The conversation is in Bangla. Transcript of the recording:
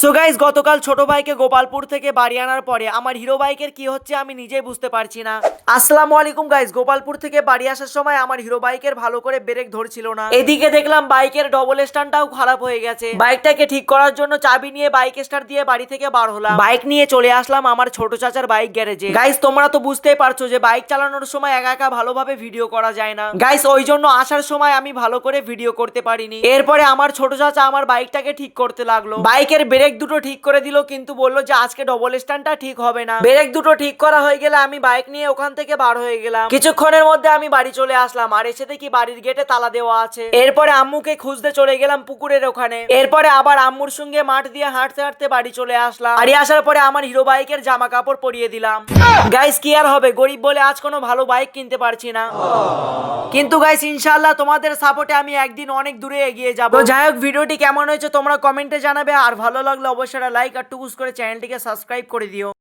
সো গাইস, গতকাল ছোট ভাইকে গোপালপুর থেকে বাড়ি আনার পরে আমার হিরো বাইকের কি হচ্ছে আমি নিজেই বুঝতে পারছি না। আসসালামু আলাইকুম গাইস, গোপালপুর থেকে বাড়ি আসার সময় আমার হিরো বাইকের ভালো করে ব্রেক ধরছিল না। এদিকে দেখলাম বাইকের ডবল স্ট্যান্ডটাও খারাপ হয়ে গেছে। বাইকটাকে ঠিক করার জন্য চাবি নিয়ে বাইক স্টার্ট দিয়ে বাড়ি থেকে বার হলাম। বাইক নিয়ে চলে আসলাম আমার ছোট চাচার বাইক গ্যারেজে। গাইস, তোমরা তো বুঝতেই পারছো যে বাইক চালানোর সময় একা একা ভালোভাবে ভিডিও করা যায় না। গাইস, ওই জন্য আসার সময় আমি ভালো করে ভিডিও করতে পারিনি। এরপরে আমার ছোট চাচা আমার বাইকটাকে ঠিক করতে লাগলো। বাইকের ব্রেক দুটো ঠিক করে দিল, কিন্তু বললো যে আজকে ডবল স্ট্যান্ডটা ঠিক হবে না। ব্রেক দুটো ঠিক করা হয়ে গেলে আমি বাইক নিয়ে ওখান থেকে বার হয়ে গেলাম। কিছুক্ষণের মধ্যে আমি বাড়ি চলে আসলাম, আর এসে দেখি বাড়ির গেটে তালা দেওয়া আছে। এরপরে আম্মুকে খুঁজতে চলে গেলাম পুকুরের ওখানে। এরপরে আবার আম্মুর সঙ্গে মাঠ দিয়ে হাঁটতে হাঁটতে বাড়ি চলে আসলাম। বাড়ি আসার পরে আমার হিরো বাইকের জামা কাপড় পরিয়ে দিলাম। গাইস, কি আর হবে, গরিব বলে আজ কোনো ভালো বাইক কিনতে পারছি না। কিন্তু গাইস, ইনশাআল্লাহ তোমাদের সাপোর্টে আমি একদিন অনেক দূরে এগিয়ে যাব। তো যাই হোক, ভিডিওটি কেমন হয়েছে তোমরা কমেন্টে জানাবে, আর ভালো লাগলে অবশ্যই লাইক আর টুকুস করে চ্যানেলটিকে সাবস্ক্রাইব করে দিও।